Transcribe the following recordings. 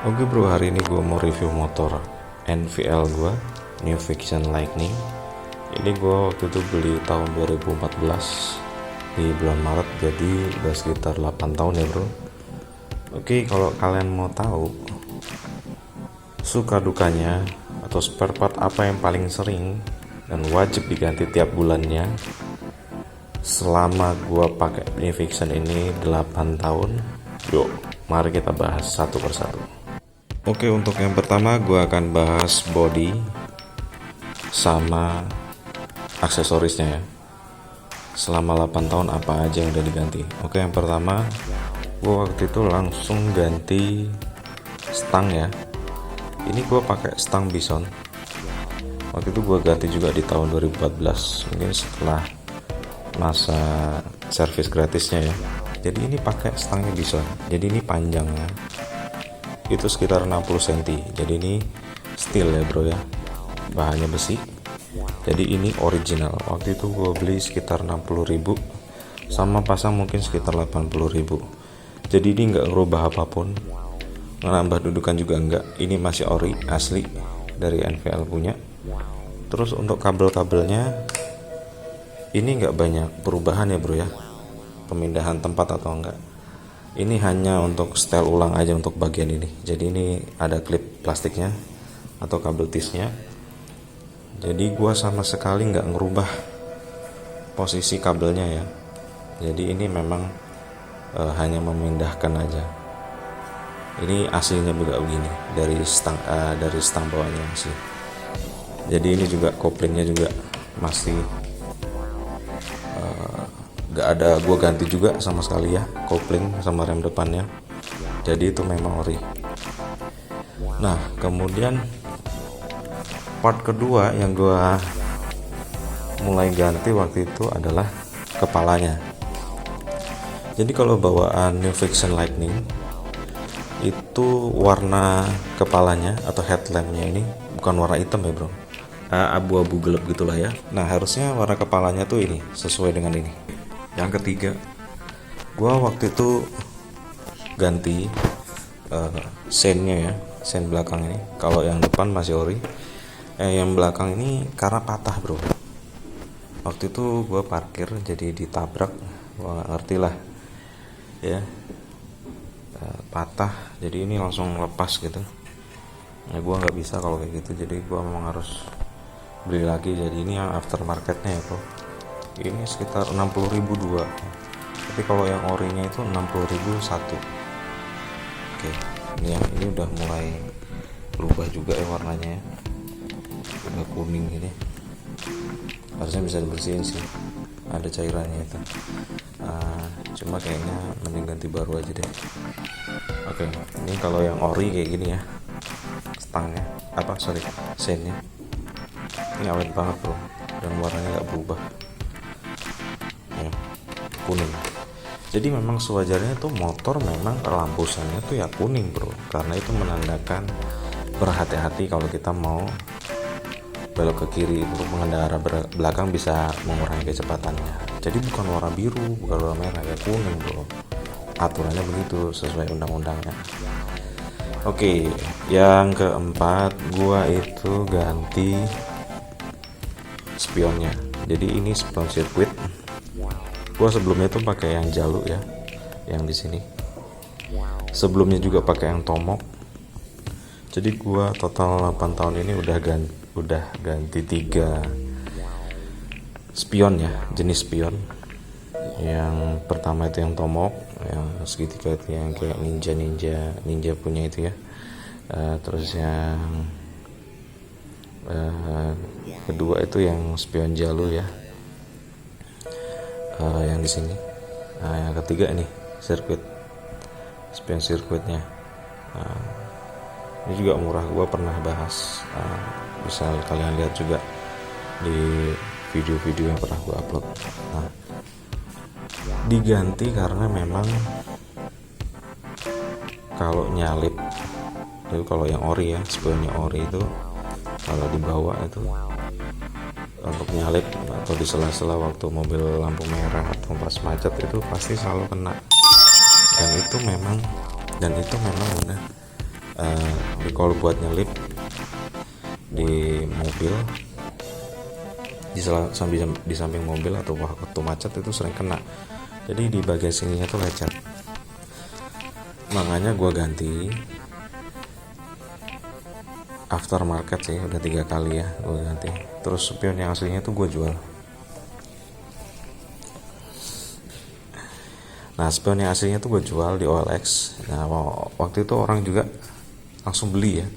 Oke bro, hari ini gue mau review motor NVL gue, New Fiction Lightning. Ini gue waktu itu beli tahun 2014 di bulan Maret, jadi udah sekitar 8 tahun ya bro. Oke, kalau kalian mau tahu suka dukanya atau spare part apa yang paling sering dan wajib diganti tiap bulannya selama gue pakai New Fiction ini 8 tahun, yuk mari kita bahas satu persatu. Oke, untuk yang pertama gue akan bahas body sama aksesorisnya ya. Selama 8 tahun apa aja yang udah diganti. Oke, yang pertama gue waktu itu langsung ganti stang ya. Ini gue pakai stang Bison. Waktu itu gue ganti juga di tahun 2014, mungkin setelah masa servis gratisnya ya. Jadi ini pakai stangnya Bison. Jadi ini panjangnya itu sekitar 60 cm. Jadi ini steel ya bro ya, bahannya besi. Jadi ini original. Waktu itu gue beli sekitar 60.000, sama pasang mungkin sekitar 80.000. Jadi ini nggak ngerubah apapun, nambah dudukan juga enggak. Ini masih ori asli dari NVL punya. Terus untuk kabel-kabelnya ini nggak banyak perubahan ya bro ya, pemindahan tempat atau enggak. Ini hanya untuk setel ulang aja untuk bagian ini. Jadi ini ada klip plastiknya atau kabel tisnya. Jadi gua sama sekali nggak ngerubah posisi kabelnya ya. Jadi ini memang hanya memindahkan aja. Ini aslinya juga begini dari stang bawahnya sih. Jadi ini juga koplingnya juga masih gak ada, gue ganti juga sama sekali ya kopling sama rem depannya. Jadi itu memang ori. Nah kemudian part kedua yang gue mulai ganti waktu itu adalah kepalanya. Jadi kalau bawaan New Fiction Lightning itu warna kepalanya atau headlampnya ini bukan warna hitam ya bro, abu-abu gelap gitulah ya. Nah harusnya warna kepalanya tuh ini sesuai dengan ini. Yang ketiga, gua waktu itu ganti sennya ya, sen belakang ini. Kalau yang depan masih ori, yang belakang ini karena patah bro. Waktu itu gua parkir jadi ditabrak, gua nggak ngerti lah ya, patah. Jadi ini langsung lepas gitu. Nah gua nggak bisa kalau kayak gitu, jadi gua memang harus beli lagi. Jadi ini yang aftermarketnya ya bro. Ini sekitar 60.000 dua, tapi kalau yang orinya itu 60.000 satu. Oke, ini udah mulai berubah juga ya warnanya ya, udah kuning ini. Harusnya bisa dibersihin sih, ada cairannya itu. Cuma kayaknya mending ganti baru aja deh. Oke, ini kalau yang ori kayak gini ya, stangnya sennya ini awet banget bro, dan warnanya nggak berubah ya, kuning. Jadi memang sewajarnya tuh motor memang lampu sennya tuh ya kuning bro, karena itu menandakan berhati-hati kalau kita mau belok ke kiri. Untuk pengendara belakang bisa mengurangi kecepatannya. Jadi bukan warna biru, bukan warna merah, ya kuning bro. Aturannya begitu sesuai undang-undangnya. Oke, yang keempat gua itu ganti spionnya. Jadi ini spion sirkuit. Gua sebelumnya tuh pakai yang Jalu ya, yang di sini. Sebelumnya juga pakai yang Tomok. Jadi gua total 8 tahun ini udah ganti 3 spion ya, jenis spion. Yang pertama itu yang Tomok, yang segitiga itu yang kayak ninja punya itu ya. Terus yang kedua itu yang spion Jalu ya, yang di sini. Yang ketiga ini spion sirkuitnya. Ini juga murah, gua pernah bahas, bisa kalian lihat juga di video-video yang pernah gua upload. Nah, diganti karena memang kalau nyalip itu, kalau yang ori ya, spionnya ori itu kalau dibawa itu untuk nyalip atau di sela-sela waktu mobil lampu merah atau pas macet itu pasti selalu kena. Dan itu memang udah recall buat nyelip di mobil, di samping mobil atau waktu macet itu sering kena. Jadi di bagian sininya tuh lecet, makanya gue ganti aftermarket sih, udah 3 kali ya gue ganti. Terus spion yang aslinya tuh gue jual. Nah, spion yang aslinya tuh gue jual di OLX. Nah, waktu itu orang juga langsung beli ya,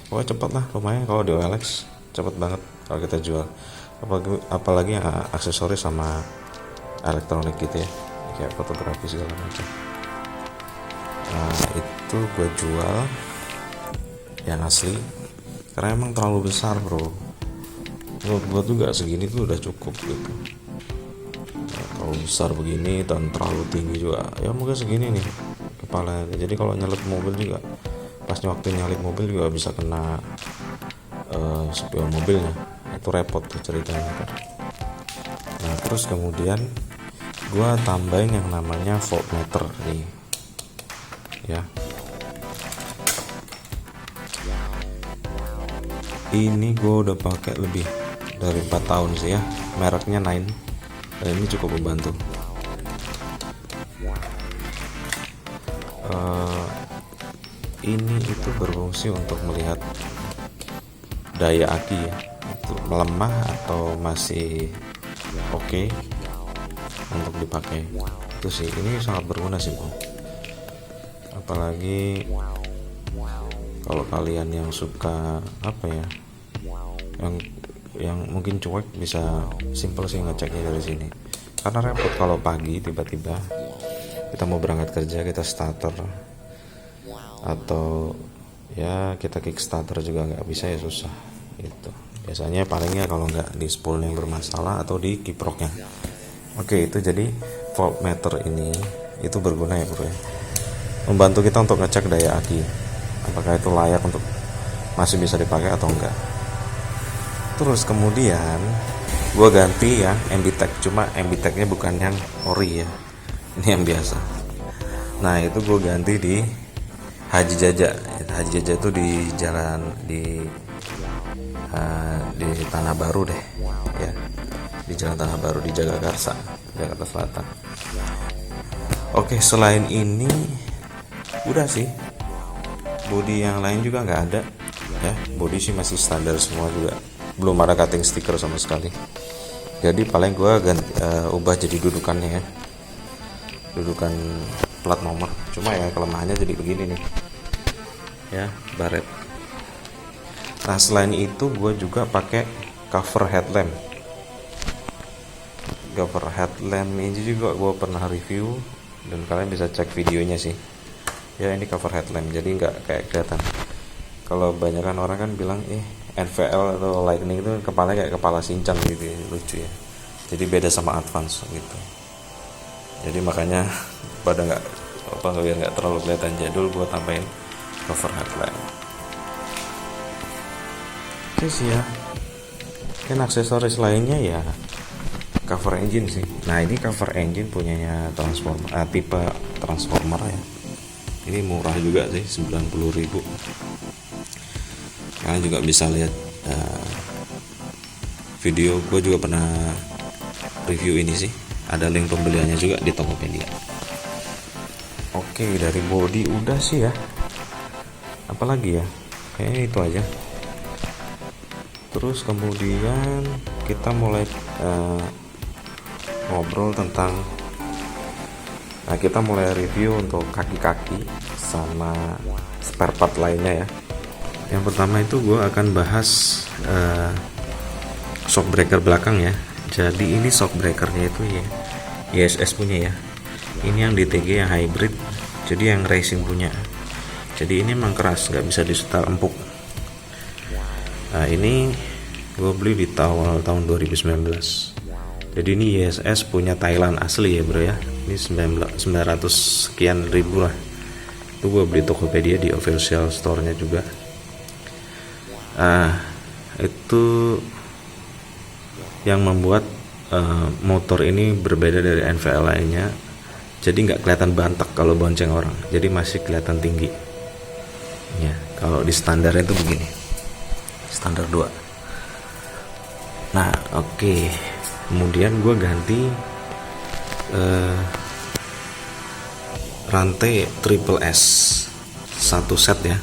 pokoknya cepet lah, lumayan kalau di OLX cepet banget kalau kita jual, apalagi yang aksesoris sama elektronik gitu ya, kayak fotografi segala macam. Nah, itu gue jual yang asli karena emang terlalu besar bro. Menurut gue tuh gak segini tuh udah cukup gitu. Nah, terlalu besar begini dan terlalu tinggi juga ya, mungkin segini nih kepala. Jadi kalau nyelip mobil juga, pas waktu nyalip mobil juga bisa kena spion mobilnya, itu repot tuh ceritanya kan. Nah, terus kemudian gua tambahin yang namanya voltmeter nih ya. Ini gua udah pakai lebih dari 4 tahun sih ya, mereknya Nine, dan ini cukup membantu. Ini itu berfungsi untuk melihat daya aki ya, itu melemah atau masih oke untuk dipakai. Itu sih, ini sangat berguna sih bro. Apalagi kalau kalian yang suka apa ya, yang mungkin cuek, bisa simple sih ngeceknya dari sini. Karena repot kalau pagi tiba-tiba kita mau berangkat kerja, kita starter atau ya kita kickstarter juga nggak bisa ya, susah itu. Biasanya palingnya kalau nggak di spool yang bermasalah atau di kiproknya. Oke, itu jadi voltmeter ini itu berguna ya bro ya, membantu kita untuk ngecek daya aki apakah itu layak untuk masih bisa dipakai atau enggak. Terus kemudian gue ganti yang MBTech, cuma MBTech nya bukan yang ori ya, ini yang biasa. Nah, itu gue ganti di Haji Jaja. Haji Jaja itu di jalan di Tanah Baru deh ya, di Jalan Tanah Baru di Jagakarsa, Jakarta Selatan. Oke, selain ini udah sih, body yang lain juga nggak ada ya, body sih masih standar semua juga, belum ada cutting stiker sama sekali. Jadi paling gue ubah jadi dudukannya ya, dudukan plat nomor. Cuma ya kelemahannya jadi begini nih ya, baret. Nah, selain itu gue juga pakai cover headlamp. Cover headlamp ini juga gue pernah review dan kalian bisa cek videonya sih ya. Ini cover headlamp, jadi nggak kayak kelihatan. Kalau banyakan orang kan bilang NVL atau Lightning itu kepalanya kayak kepala Shinchan gitu ya, lucu ya. Jadi beda sama Advance gitu. Jadi makanya pada biar nggak terlalu kelihatan jadul, gue tambahin cover headlamp. Oke sih ya. Kan aksesoris lainnya ya cover engine sih. Nah, ini cover engine punyanya transformer, tipe transformer ya. Ini murah juga sih, 90.000. Kalian juga bisa lihat video gue juga pernah review ini sih. Ada link pembeliannya juga di Tokopedia. Oke, dari body udah sih ya. Apalagi ya? Kayaknya itu aja. Terus kemudian kita mulai ngobrol tentang, kita mulai review untuk kaki-kaki sama spare part lainnya ya. Yang pertama itu gue akan bahas shock breaker belakang ya. Jadi ini shock breakernya itu ya ISS punya ya. Ini yang DTG yang hybrid, jadi yang racing punya. Jadi ini emang keras, nggak bisa disetel empuk. Nah, ini gue beli di awal tahun 2019. Jadi ini ISS punya Thailand asli ya bro ya. Ini 900 sekian ribu lah. Itu gue beli Tokopedia di official store-nya juga. Itu yang membuat motor ini berbeda dari NVL lainnya. jadi nggak kelihatan bantek kalau bonceng orang, jadi masih kelihatan tinggi ya. Kalau di standar itu begini, standar 2. Nah oke, kemudian gue ganti rantai triple S satu set ya,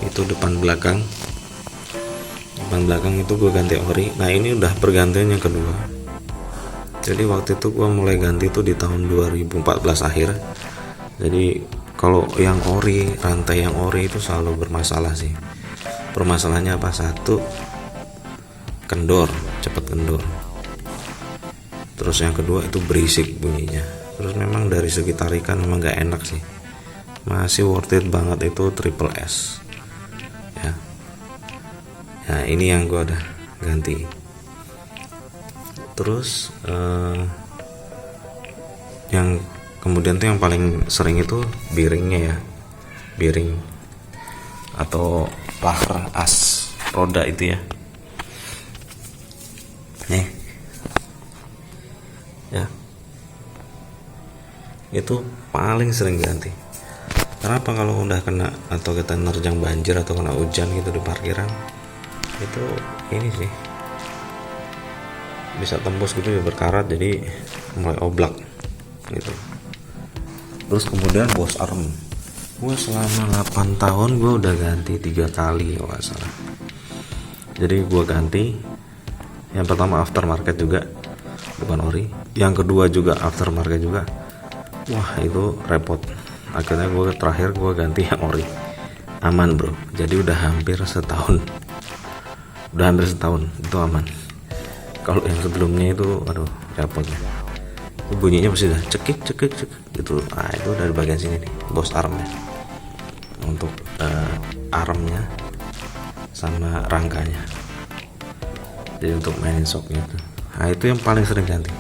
itu depan belakang itu gue ganti ori. Nah ini udah pergantian yang kedua, jadi waktu itu gue mulai ganti itu di tahun 2014 akhir. Jadi kalau yang ori, rantai yang ori itu selalu bermasalah sih. Permasalahannya apa? Satu, kendor, cepet kendor. Terus yang kedua itu berisik bunyinya. Terus memang dari segi tarikan memang gak enak sih. Masih worth it banget itu triple S ya. Nah ini yang gue udah ganti. Terus yang kemudian tuh yang paling sering itu bearingnya ya, bearing atau laher as roda itu ya. Nih ya, itu paling sering ganti. Kenapa? Kalau udah kena atau kita nerjang banjir atau kena hujan gitu di parkiran, itu ini sih bisa tembus gitu ya, berkarat, jadi mulai oblak gitu. Terus kemudian bos arm, gue selama 8 tahun gue udah ganti 3 kali kalau nggak salah. Jadi gue ganti, yang pertama aftermarket juga, bukan ori. Yang kedua juga aftermarket juga. Wah itu repot. Akhirnya terakhir gue ganti yang ori. Aman bro, jadi udah hampir setahun itu aman. Kalau yang sebelumnya itu aduh repotnya, itu bunyinya pasti udah cekik gitu. Nah itu dari bagian sini nih, bos armnya, untuk armnya sama rangkanya, jadi untuk mainin shocknya itu. Nah itu yang paling sering ganti.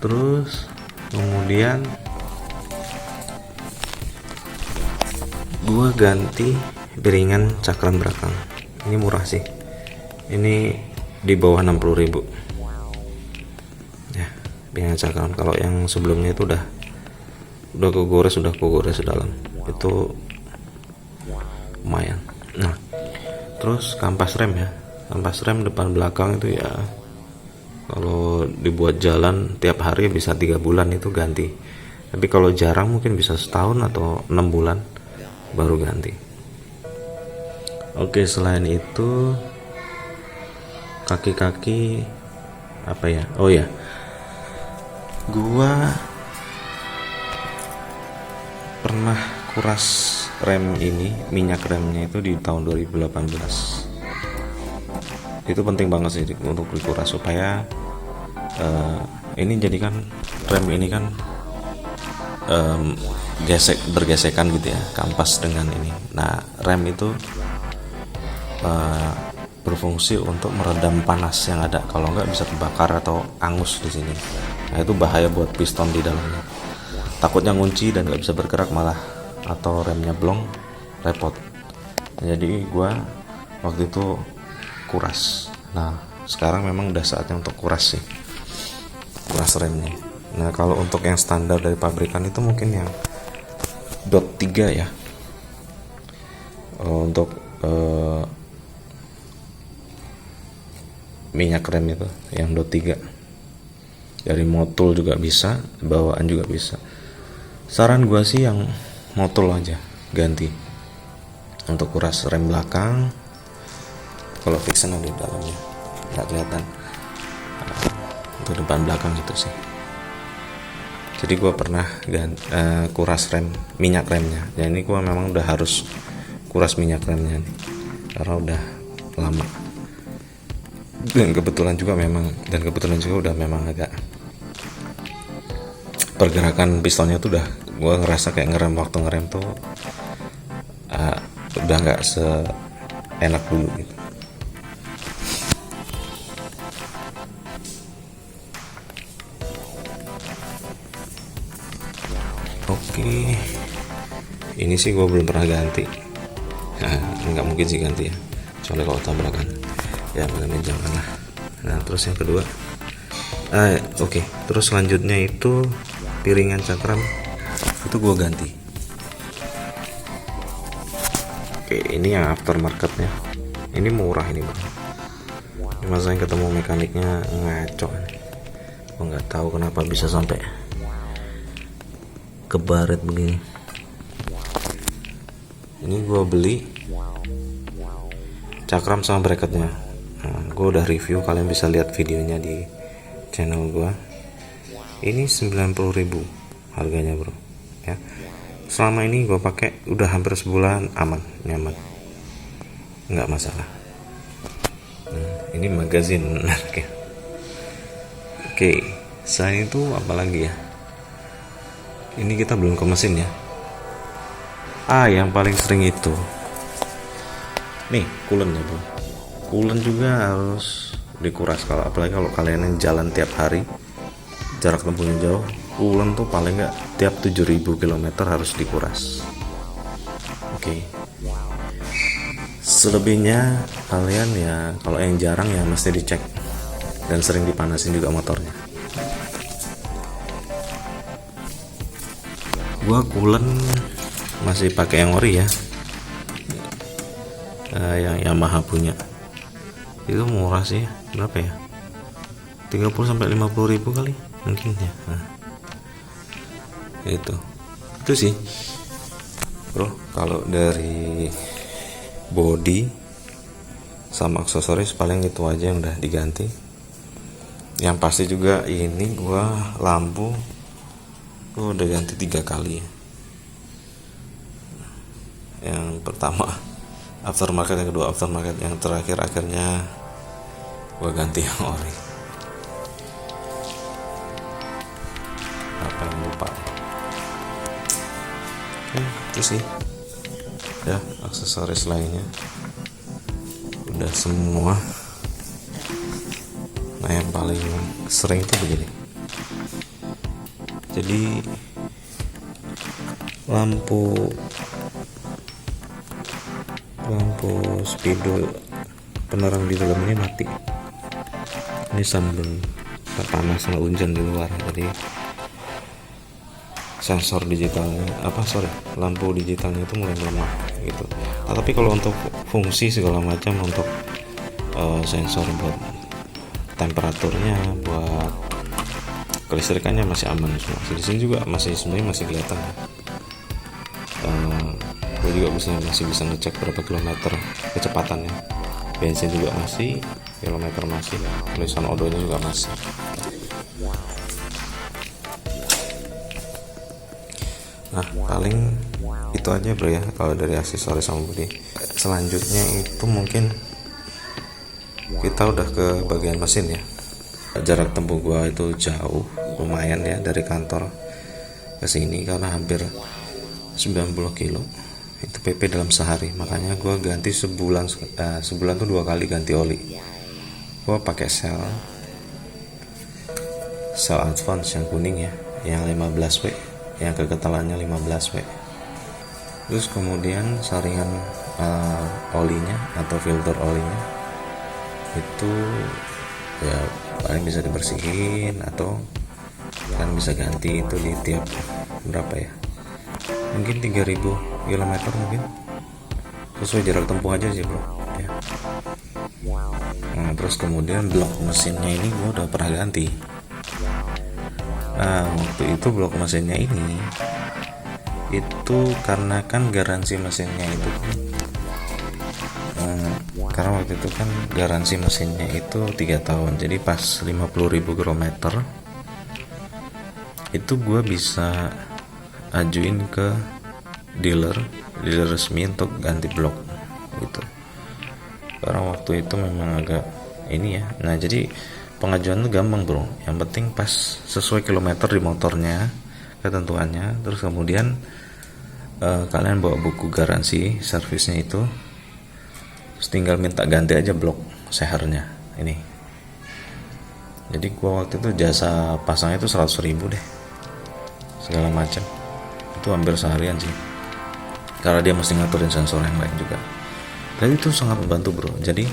Terus kemudian gua ganti piringan cakram belakang. Ini murah sih, ini di bawah 60.000 ya, piringan cakram. Kalau yang sebelumnya itu udah kegores dalam, itu lumayan. Nah terus kampas rem ya, kampas rem depan belakang itu ya, kalau dibuat jalan tiap hari bisa 3 bulan itu ganti, tapi kalau jarang mungkin bisa setahun atau 6 bulan baru ganti. Oke, selain itu kaki-kaki apa ya, oh ya, gua pernah kuras rem ini, minyak remnya itu di tahun 2018. Itu penting banget sih untuk dikuras supaya ini jadikan rem ini kan bergesekan gitu ya, kampas dengan ini. Nah rem itu berfungsi untuk meredam panas yang ada, kalau nggak bisa terbakar atau angus di sini. Nah itu bahaya buat piston di dalamnya, takutnya ngunci dan nggak bisa bergerak malah, atau remnya blong, repot. Jadi gua waktu itu kuras. Nah sekarang memang udah saatnya untuk kuras sih, kuras remnya. Nah kalau untuk yang standar dari pabrikan itu mungkin yang dot 3 ya, untuk minyak rem itu yang dot 3 dari motul juga bisa, bawaan juga bisa. Saran gua sih yang motul aja ganti untuk kuras rem belakang. Kalau fixen ada di dalamnya nggak kelihatan, untuk depan belakang gitu sih. Jadi gue pernah kuras rem, minyak remnya. Dan ini gue memang udah harus kuras minyak remnya nih, karena udah lama. Dan kebetulan juga udah memang agak pergerakan pistonnya tuh udah, gue ngerasa kayak waktu ngerem tuh udah nggak seenak dulu gitu. Oke, ini sih gue belum pernah ganti. Nah, nggak mungkin sih ganti ya, soalnya kalau tabrakan ya makanya jangan lah. Nah terus yang kedua, oke, terus selanjutnya itu piringan cakram itu gue ganti. Oke, ini yang aftermarketnya, ini murah ini bro. Cuma saya ketemu mekaniknya ngaco, gue nggak tahu kenapa bisa sampai kebaret begini. Ini gue beli cakram sama bracketnya. Nah, gue udah review, kalian bisa lihat videonya di channel gue. Ini 90.000 harganya bro ya. Selama ini gue pakai udah hampir sebulan, aman, nyaman, nggak masalah. Ini magazin menarik ya. Oke, selain itu apalagi ya, ini kita belum ke mesin ya. Yang paling sering itu nih coolant ya bro. Coolant juga harus dikuras, apalagi kalau kalian yang jalan tiap hari, jarak tempuhnya jauh. Coolant tuh paling nggak tiap 7.000 km harus dikuras. Oke. Selebihnya kalian ya, kalau yang jarang ya mesti dicek dan sering dipanasin juga motornya. Gua coolant masih pakai yang ori ya, yang Yamaha punya. Itu murah sih, berapa ya, 30-50 ribu kali mungkin ya. Itu sih bro. Kalau dari body sama aksesoris paling itu aja yang udah diganti. Yang pasti juga ini gua lampu gua udah ganti 3 kali ya. Yang pertama aftermarket, yang kedua aftermarket, yang terakhir akhirnya gua ganti yang ori. Apa yang lupa? Itu sih ya. Aksesoris lainnya udah semua. Nah yang paling sering itu begini. Jadi lampu spidol penerang di dalam ini mati. Ini sambil panas sama hujan di luar, jadi sensor digitalnya lampu digitalnya itu mulai melemah gitu. Tapi kalau untuk fungsi segala macam, untuk sensor buat temperaturnya, buat kelistrikannya masih aman semua. Di sini juga sebenarnya masih kelihatan. Gue juga masih bisa ngecek berapa kilometer kecepatannya. Bensin juga masih, kilometer masih, tulisan odonya juga masih. Nah paling itu aja bro ya kalau dari aksesoris sama body. Selanjutnya itu mungkin kita udah ke bagian mesin ya. Jarak tempuh gua itu jauh lumayan ya dari kantor ke sini, karena hampir 90 kilo. Itu PP dalam sehari, makanya gua ganti sebulan tuh 2 kali ganti oli. Gua pakai sel advance yang kuning ya, yang 15W, yang keketalannya 15W. Terus kemudian saringan olinya atau filter olinya itu ya paling bisa dibersihin, atau kan bisa ganti itu di tiap berapa ya, mungkin 3000 km mungkin, sesuai jarak tempuh aja sih bro ya. Nah terus kemudian blok mesinnya ini gua udah pernah ganti. Nah waktu itu blok mesinnya ini itu karena kan garansi mesinnya itu karena waktu itu kan garansi mesinnya itu 3 tahun, jadi pas 50.000 km itu gue bisa ajuin ke dealer resmi untuk ganti blok gitu. Karena waktu itu memang agak ini ya. Nah jadi pengajuan itu gampang bro, yang penting pas sesuai kilometer di motornya, ketentuannya. Terus kemudian kalian bawa buku garansi servisnya itu, terus tinggal minta ganti aja blok sehernya ini. Jadi gua waktu itu jasa pasangnya itu 100.000 deh, segala macam. Itu hampir seharian sih, karena dia mesti ngaturin sensor yang lain juga. Dan itu sangat membantu bro, jadi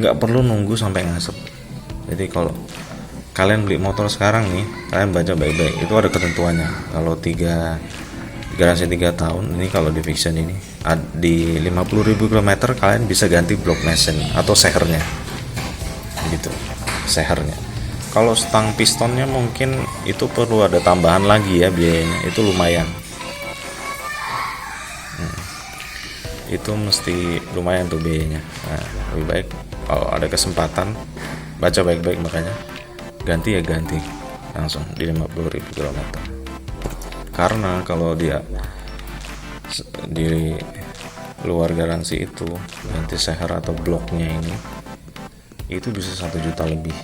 nggak perlu nunggu sampai ngasep. Jadi kalau kalian beli motor sekarang nih, kalian baca baik-baik, itu ada ketentuannya. Kalau garansi 3 tahun ini, kalau di Vixion ini di 50.000 km kalian bisa ganti block mesin atau sehernya gitu, sehernya. Kalau stang pistonnya mungkin itu perlu ada tambahan lagi ya, biayanya itu lumayan. Itu mesti lumayan tuh biayanya. Nah, lebih baik kalau ada kesempatan baca baik-baik, makanya ganti ya ganti langsung di 50.000 km. Karena kalau dia di luar garansi itu ganti seher atau bloknya ini itu bisa 1 juta lebih,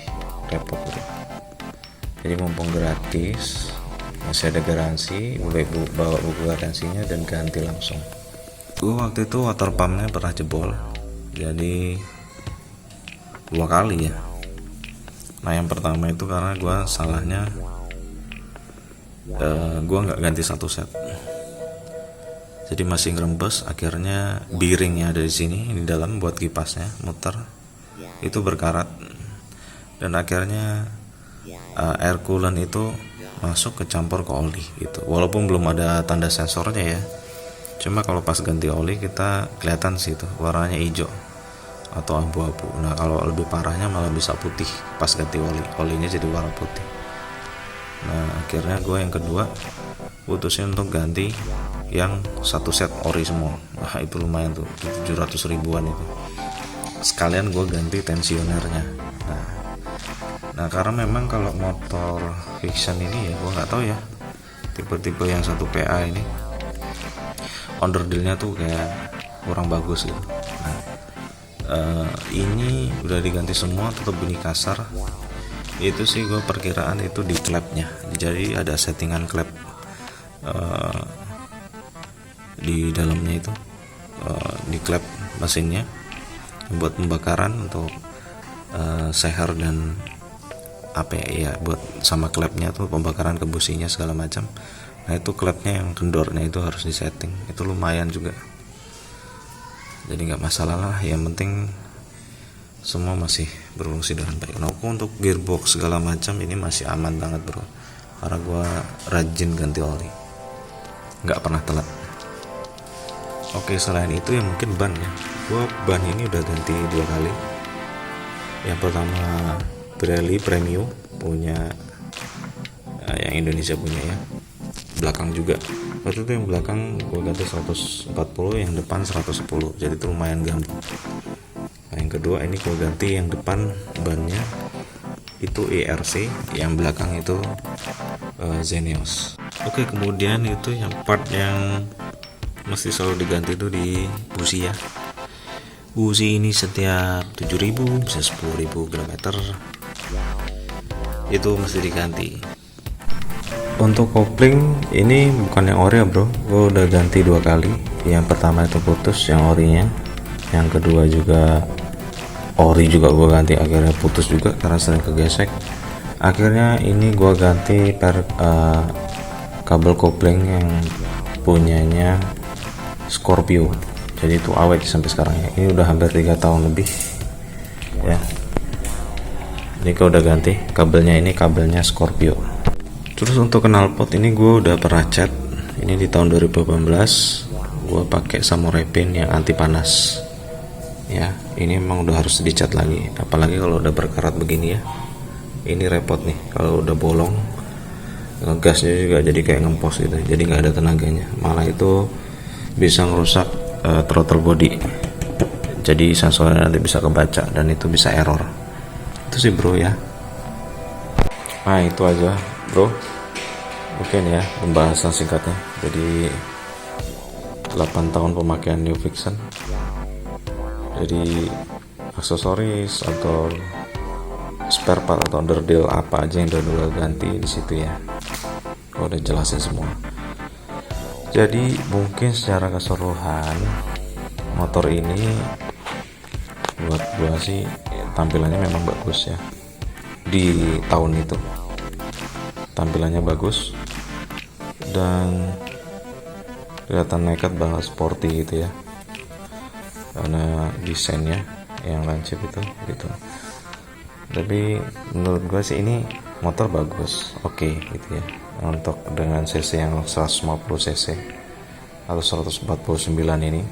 repot gitu. Jadi mumpung gratis, masih ada garansi, boleh bawa buku garansinya dan ganti langsung. Gue waktu itu water pumpnya pernah jebol, jadi 2 kali ya. Nah yang pertama itu karena gue salahnya gue nggak ganti 1 set, jadi masih ngerembes. Akhirnya bearingnya ada di sini, di dalam buat kipasnya muter itu berkarat, dan akhirnya air coolant itu masuk ke campur ke oli gitu. Walaupun belum ada tanda sensornya ya, cuma kalau pas ganti oli kita kelihatan sih itu warnanya hijau atau abu-abu. Nah kalau lebih parahnya malah bisa putih pas ganti olinya jadi warna putih. Nah akhirnya gue yang kedua putusin untuk ganti yang 1 set ori semua. Wah itu lumayan tuh, 700 ribuan itu. Sekalian gue ganti tensionernya. Nah karena memang kalau motor Vixion ini ya gue nggak tahu ya, tipe-tipe yang 1 PA ini onderdilnya tuh kayak kurang bagus gitu. Nah ini udah diganti semua, tetap bunyi kasar. Itu sih gue perkiraan itu di klepnya, jadi ada settingan klep di dalamnya itu, di klep mesinnya buat pembakaran untuk seher dan apa ya, buat sama klepnya tuh pembakaran ke businya segala macam. Nah itu klepnya yang kendornya itu harus disetting, itu lumayan juga. Jadi nggak masalah lah, yang penting semua masih berfungsi dengan baik. Nah untuk gearbox segala macam ini masih aman banget bro, karena gue rajin ganti oli, nggak pernah telat. Oke selain itu ya mungkin ban ya, gue ban ini udah ganti 2 kali. Yang pertama Pirelli Premium punya, yang Indonesia punya ya, belakang juga. Waktu itu yang belakang gue ganti 140, yang depan 110, jadi itu lumayan gampang. Nah, yang kedua ini gue ganti yang depan bannya itu ERC, yang belakang itu Xenios. Oke kemudian itu yang part yang mesti selalu diganti itu di busi ya. Busi ini setiap 7.000 bisa 10.000 km itu mesti diganti. Untuk kopling ini bukan yang ori ya bro, gue udah ganti 2 kali. Yang pertama itu putus yang orinya, yang kedua juga ori juga gue ganti, akhirnya putus juga karena sering kegesek. Akhirnya ini gue ganti kabel kopling yang punyanya Scorpio, jadi itu awet sampai sekarang ya. Ini udah hampir 3 tahun lebih ya. Ini gue udah ganti kabelnya, ini kabelnya Scorpio. Terus untuk knalpot ini gue udah pernah cat, ini di tahun 2018 gue pakai samurai pin yang anti panas ya. Ini emang udah harus dicat lagi, apalagi kalau udah berkarat begini ya. Ini repot nih kalau udah bolong, gasnya juga jadi kayak ngempos gitu, jadi nggak ada tenaganya, malah itu bisa ngerusak throttle body, jadi sensornya nanti bisa kebaca dan itu bisa error. Itu sih bro ya. Nah itu aja bro, mungkin ya pembahasan singkatnya. Jadi 8 tahun pemakaian New Vixion, jadi aksesoris atau spare part atau underdeal apa aja yang udah ganti di situ ya, gue udah jelasin semua. Jadi mungkin secara keseluruhan motor ini buat gua sih tampilannya memang bagus ya. Di tahun itu tampilannya bagus dan kelihatan nekat banget, sporty gitu ya, karena desainnya yang lancip itu gitu. Tapi menurut gua sih ini motor bagus, oke gitu ya. Untuk dengan cc yang 150 cc atau 149 ini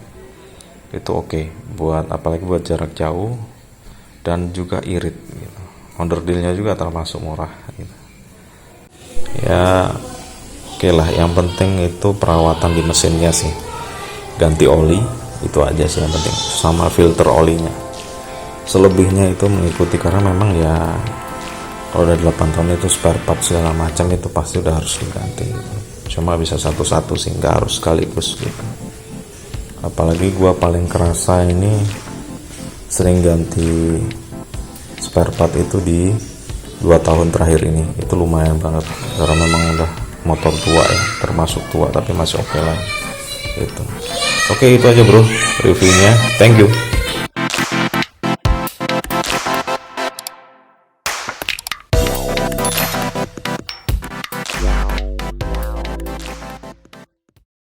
itu oke buat, apalagi buat jarak jauh dan juga irit gitu. Onderdilnya juga termasuk murah gitu. Ya oke lah, yang penting itu perawatan di mesinnya sih, ganti oli itu aja sih yang penting, sama filter olinya. Selebihnya itu mengikuti, karena memang ya kalau udah 8 tahun itu spare part segala macam itu pasti udah harus diganti gitu. Cuma bisa satu-satu sih, nggak harus sekaligus gitu. Apalagi gua paling kerasa ini sering ganti spare part itu di 2 tahun terakhir ini, itu lumayan banget karena memang udah motor tua ya, termasuk tua tapi masih oke lah gitu. Oke, itu aja bro reviewnya, thank you.